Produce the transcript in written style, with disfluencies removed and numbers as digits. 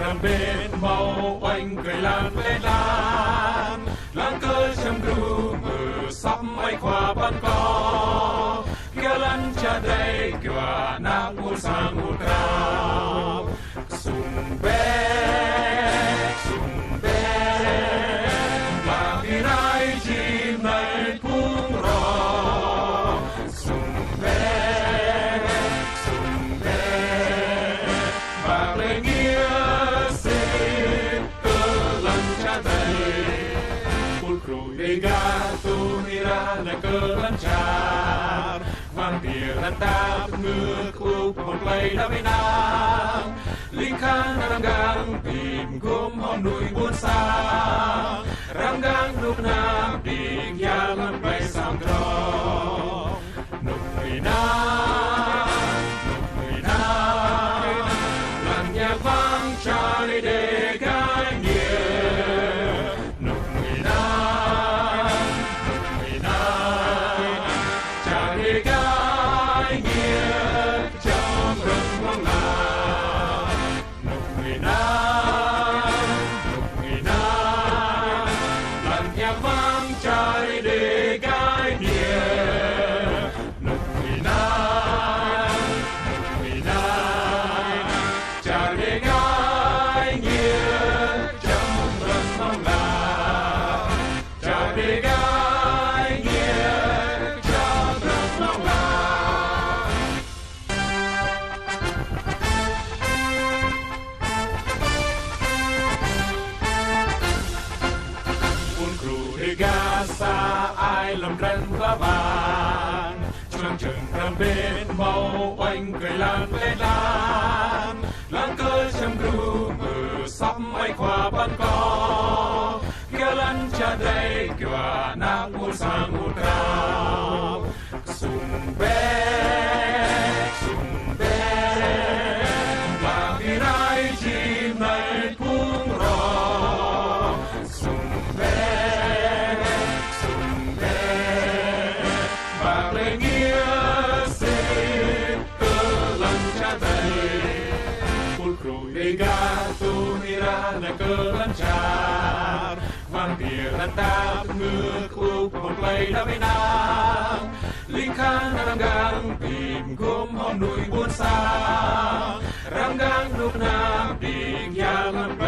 Rằm bên màu oanh cười lan lên lan cơ chăm ru mờ sắp mây qua ban co kia lan cha đây kia na mu sang mu trao sung bé và khi nai chim này cũng rò sung bé và lời nghĩa xin cơ lan cha đây Riga tu nira na cơ lan cha vang tia lan ta ngư khu một lầy đã bên nam linh khang răng gang tìm gom hòn núi buôn xa răng gang lúc nam định ya lan bay sang trò nục người nam lan nhạc vang cha đi để gai nghĩa nục người nam cha đi gai nghĩa trong rừng hoang lạ nục người nam lan nhạc vang cha đi để gai nghĩa nục người nam cha đi gai nghĩa trong rừng hoang lạ cha đi gai nghĩa trong rừng hoang lạ buồn cru đi ga xa ai làm răn lá vàng choang chừng rằm bên màu oanh cười lan lên lan cơ chăm ru mờ sắp mây qua ban co kia lan cha đây kia na mu sang mu trao sung bé và khi nai chim này cũng rò sung bé và lời nghĩa xin cơ lan cha đây Riga tu nira na cơ lan cha vang tia lan ta ngư khu một lầy đã bên nam linh khang răng gang tìm gom hòn núi buôn xa răng gang lúc nam định ya lan